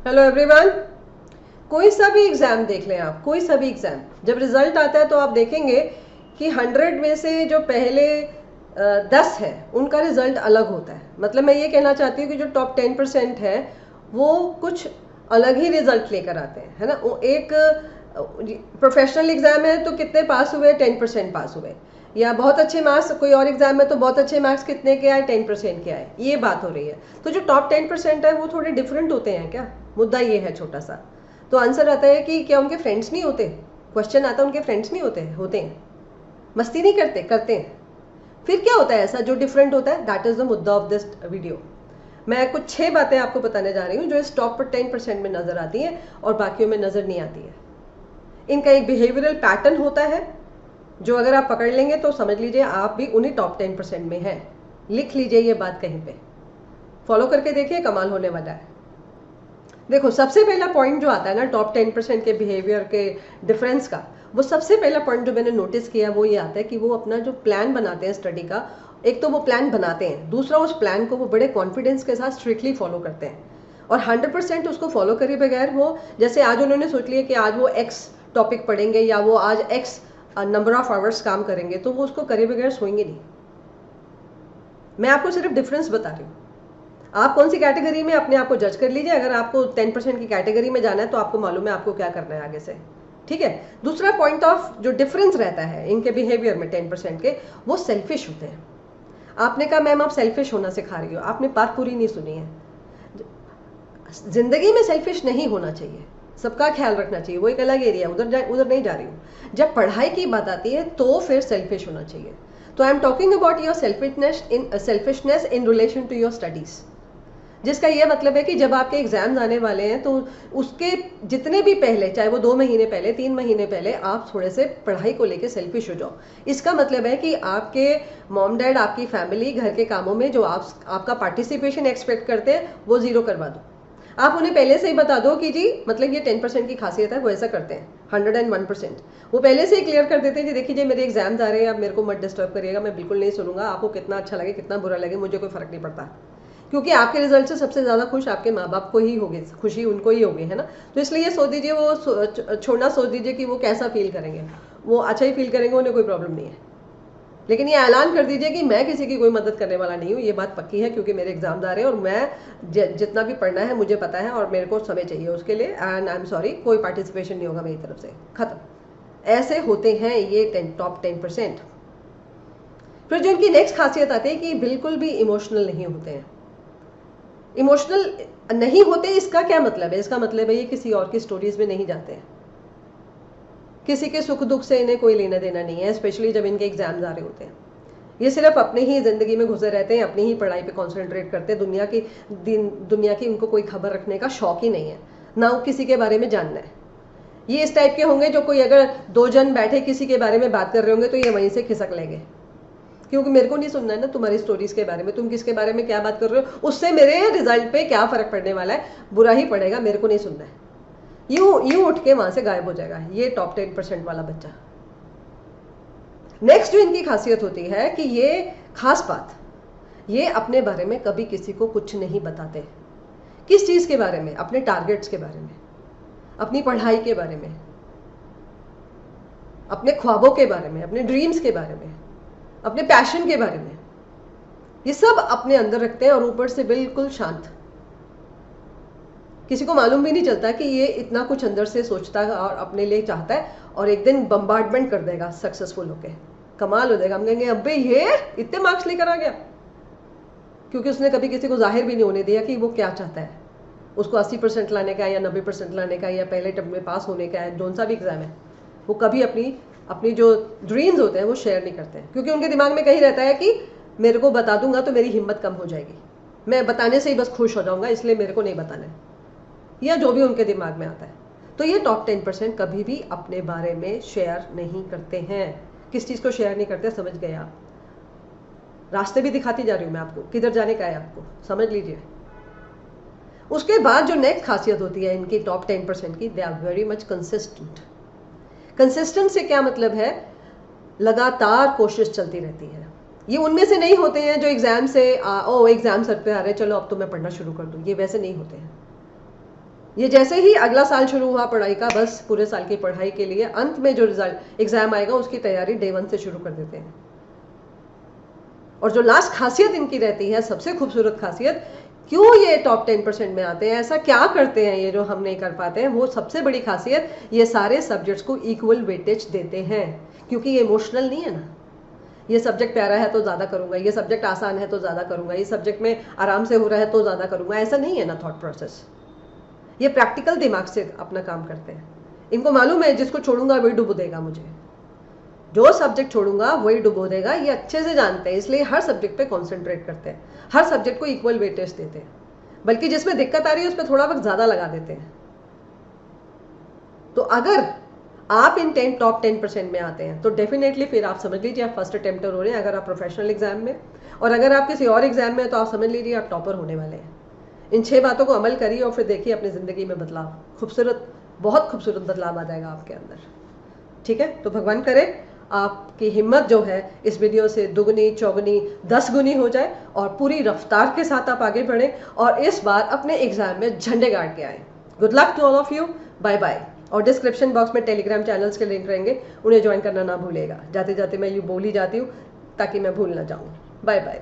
Hello everyone. कोई सा भी एग्ज़ाम देख लें आप, कोई सा भी एग्ज़ाम, जब रिजल्ट आता है तो आप देखेंगे कि 100 में से जो पहले 10 है उनका रिजल्ट अलग होता है। मतलब मैं ये कहना चाहती हूँ कि जो टॉप 10% है वो कुछ अलग ही रिजल्ट लेकर आते हैं, है ना। वो एक प्रोफेशनल एग्जाम है तो कितने पास हुए, 10% पास हुए, या बहुत अच्छे मार्क्स कोई और एग्जाम में तो बहुत अच्छे मार्क्स कितने के आए, 10% के आए, ये बात हो रही है। तो जो टॉप 10% है वो थोड़े डिफरेंट होते हैं क्या, मुद्दा ये है छोटा सा। तो आंसर आता है कि क्या उनके फ्रेंड्स नहीं होते, क्वेश्चन आता है उनके फ्रेंड्स नहीं होते, होते हैं, मस्ती नहीं करते, करते हैं। फिर क्या होता है ऐसा जो डिफरेंट होता है, दैट इज द मुद्दा ऑफ दिस वीडियो। मैं कुछ 6 बातें आपको बताने जा रही हूँ जो इस टॉप 10% में नजर आती हैं और बाकियों में नजर नहीं आती है। इनका एक बिहेवियरल पैटर्न होता है जो अगर आप पकड़ लेंगे तो समझ लीजिए आप भी उन्हीं टॉप 10% में हैं। लिख लीजिए ये बात कहीं पे, फॉलो करके देखिए, कमाल होने वाला है। देखो, सबसे पहला पॉइंट जो आता है ना टॉप 10% के बिहेवियर के डिफरेंस का, वो सबसे पहला पॉइंट जो मैंने नोटिस किया वो ये आता है कि वो अपना जो प्लान बनाते हैं स्टडी का, एक तो वो प्लान बनाते हैं, दूसरा उस प्लान को वो बड़े कॉन्फिडेंस के साथ स्ट्रिक्टली फॉलो करते हैं। और 100% उसको फॉलो करे बगैर वो, जैसे आज उन्होंने सोच लिया कि आज वो एक्स टॉपिक पढ़ेंगे या वो आज एक्स नंबर ऑफ आवर्स काम करेंगे, तो वो उसको करे बगैर सोएंगे नहीं। मैं आपको सिर्फ डिफरेंस बता रही हूँ। आप कौन सी कैटेगरी में, अपने आप को जज कर लीजिए। अगर आपको 10% की कैटेगरी में जाना है तो आपको मालूम है आपको क्या करना है आगे से, ठीक है। दूसरा पॉइंट ऑफ जो डिफरेंस रहता है इनके बिहेवियर में 10% के, वो सेल्फिश होते हैं। आपने कहा मैम आप सेल्फिश होना सिखा रही हो, आपने बात पूरी नहीं सुनी है। जिंदगी में सेल्फिश नहीं होना चाहिए, सबका ख्याल रखना चाहिए, वो एक अलग एरिया, उधर नहीं जा रही हूँ। जब पढ़ाई की बात आती है तो फिर सेल्फिश होना चाहिए। तो I am talking about your selfishness in relation to your studies, जिसका ये मतलब है कि जब आपके एग्जाम्स आने वाले हैं तो उसके जितने भी पहले, चाहे वो 2 महीने पहले, 3 महीने पहले, आप थोड़े से पढ़ाई को लेके सेल्फिश हो जाओ। इसका मतलब है कि आपके मॉम डैड, आपकी फैमिली, घर के कामों में जो आपका पार्टिसिपेशन एक्सपेक्ट करते हैं वो जीरो करवा दो। आप उन्हें पहले से ही बता दो कि जी, मतलब ये 10% की खासियत है, वो ऐसा करते हैं। 101% वो पहले से ही क्लियर कर देते हैं कि देखिए जी मेरे एग्जाम्स आ रहे हैं, आप मेरे को मत डिस्टर्ब करिएगा, मैं बिल्कुल नहीं सुनूंगा, आपको कितना अच्छा लगे कितना बुरा लगे मुझे कोई फर्क नहीं पड़ता, क्योंकि आपके रिजल्ट से सबसे ज्यादा खुश आपके माँ बाप को ही होगी, खुशी उनको ही होगी, है ना। तो इसलिए सोच दीजिए, वो छोड़ना सोच दीजिए कि वो कैसा फील करेंगे, वो अच्छा ही फील करेंगे, उन्हें कोई प्रॉब्लम नहीं है। लेकिन ये ऐलान कर दीजिए कि मैं किसी की कोई मदद करने वाला नहीं हूँ, ये बात पक्की है, क्योंकि मेरे एग्जाम आ रहे हैं और मैं जितना भी पढ़ना है मुझे पता है और मेरे को समय चाहिए उसके लिए, एंड आई एम सॉरी, कोई पार्टिसिपेशन नहीं होगा मेरी तरफ से, खत्म। ऐसे होते हैं ये टॉप 10%। फिर जो इनकी नेक्स्ट खासियत आती है कि बिल्कुल भी इमोशनल नहीं होते हैं। इमोशनल नहीं होते इसका क्या मतलब है, इसका मतलब है ये किसी और की स्टोरीज में नहीं जाते हैं, किसी के सुख दुख से इन्हें कोई लेना देना नहीं है, स्पेशली जब इनके एग्जाम्स आ रहे होते हैं। ये सिर्फ अपने ही जिंदगी में घुसे रहते हैं, अपनी ही पढ़ाई पे कॉन्सेंट्रेट करते हैं, दुनिया की इनको कोई खबर रखने का शौक ही नहीं है, ना वो किसी के बारे में जानना है। ये इस टाइप के होंगे जो कोई अगर 2 जन बैठे किसी के बारे में बात कर रहे होंगे तो ये वहीं से खिसक लेंगे, क्योंकि मेरे को नहीं सुनना है ना तुम्हारी स्टोरीज के बारे में, तुम किसके बारे में क्या बात कर रहे हो, उससे मेरे रिजल्ट पे क्या फर्क पड़ने वाला है, बुरा ही पड़ेगा, मेरे को नहीं सुनना है। यूं उठ के वहां से गायब हो जाएगा ये टॉप 10% वाला बच्चा। नेक्स्ट जो इनकी खासियत होती है कि ये खास बात, ये अपने बारे में कभी किसी को कुछ नहीं बताते। किस चीज के बारे में, अपने टारगेट्स के बारे में, अपनी पढ़ाई के बारे में, अपने ख्वाबों के बारे में, अपने ड्रीम्स के बारे में, अपने पैशन के बारे में, ये सब अपने अंदर रखते हैं और ऊपर से बिल्कुल शांत। किसी को मालूम भी नहीं चलता कि ये इतना कुछ अंदर से सोचता है और अपने लिए चाहता है, और एक दिन बम्बार्डमेंट कर देगा सक्सेसफुल होके, कमाल हो जाएगा। हम कहेंगे अबे ये इतने मार्क्स लेकर आ गया, क्योंकि उसने कभी किसी को जाहिर भी नहीं होने दिया कि वो क्या चाहता है। उसको 80% लाने का है या 90% लाने का है या पहले टर्म में पास होने का है, जोन सा भी एग्जाम है, वो कभी अपनी जो ड्रीम्स होते हैं वो शेयर नहीं करते हैं, क्योंकि उनके दिमाग में कहीं रहता है कि मेरे को बता दूंगा तो मेरी हिम्मत कम हो जाएगी, मैं बताने से ही बस खुश हो जाऊंगा, इसलिए मेरे को नहीं बताना है, या जो भी उनके दिमाग में आता है। तो ये टॉप 10% कभी भी अपने बारे में शेयर नहीं करते हैं। किस चीज को शेयर नहीं करते, समझ गए आप। रास्ते भी दिखाती जा रही हूं मैं आपको, किधर जाने का है आपको, समझ लीजिए। उसके बाद जो नेक्स्ट खासियत होती है इनकी टॉप 10% की, they are very much consistent. Consistent से क्या मतलब है, लगातार कोशिश चलती रहती है। ये उनमें से नहीं होते हैं जो एग्जाम से एग्जाम सर पे आ रहे हैं, चलो अब तो मैं पढ़ना शुरू कर दूं, ये वैसे नहीं होते हैं। ये जैसे ही अगला साल शुरू हुआ पढ़ाई का, बस पूरे साल की पढ़ाई के लिए अंत में जो रिजल्ट एग्जाम आएगा उसकी तैयारी डे 1 से शुरू कर देते हैं। और जो लास्ट खासियत इनकी रहती है, सबसे खूबसूरत खासियत, क्यों ये टॉप 10% में आते हैं, ऐसा क्या करते हैं ये जो हम नहीं कर पाते हैं, वो सबसे बड़ी खासियत, ये सारे सब्जेक्ट्स को इक्वल वेटेज देते हैं। क्योंकि ये इमोशनल नहीं है ना, ये सब्जेक्ट प्यारा है तो ज़्यादा करूंगा, ये सब्जेक्ट आसान है तो ज़्यादा करूंगा, ये सब्जेक्ट में आराम से हो रहा है तो ज़्यादा करूंगा, ऐसा नहीं है ना थॉट प्रोसेस। ये प्रैक्टिकल दिमाग से अपना काम करते हैं। इनको मालूम है जिसको छोड़ूंगा वही डुबो देगा मुझे, जो सब्जेक्ट छोड़ूंगा वही डुबो देगा, ये अच्छे से जानते हैं, इसलिए हर सब्जेक्ट पे कॉन्सेंट्रेट करते हैं, हर सब्जेक्ट को इक्वल वेटेज देते हैं, बल्कि जिसमें दिक्कत आ रही है उस पर थोड़ा वक्त ज़्यादा लगा देते हैं। तो अगर आप इन टॉप 10% में आते हैं तो डेफिनेटली फिर आप समझ लीजिए आप फर्स्ट अटेम्प्टर हो रहे हैं, अगर आप प्रोफेशनल एग्जाम में, और अगर आप किसी और एग्जाम में तो आप समझ लीजिए आप टॉपर होने वाले हैं। इन 6 बातों को अमल करिए और फिर देखिए अपनी ज़िंदगी में बदलाव, खूबसूरत, बहुत खूबसूरत बदलाव आ जाएगा आपके अंदर। ठीक है, तो भगवान करे आपकी हिम्मत जो है इस वीडियो से दुगनी, चौगुनी, 10 गुनी हो जाए और पूरी रफ्तार के साथ आप आगे बढ़ें और इस बार अपने एग्जाम में झंडे गाड़ के आए। Good luck to all of you, bye bye. और डिस्क्रिप्शन बॉक्स में टेलीग्राम चैनल्स के लिंक रहेंगे, उन्हें ज्वाइन करना ना भूलिएगा। जाते जाते मैं यूँ बोली जाती हूँ ताकि मैं भूल ना जाऊँ। Bye bye.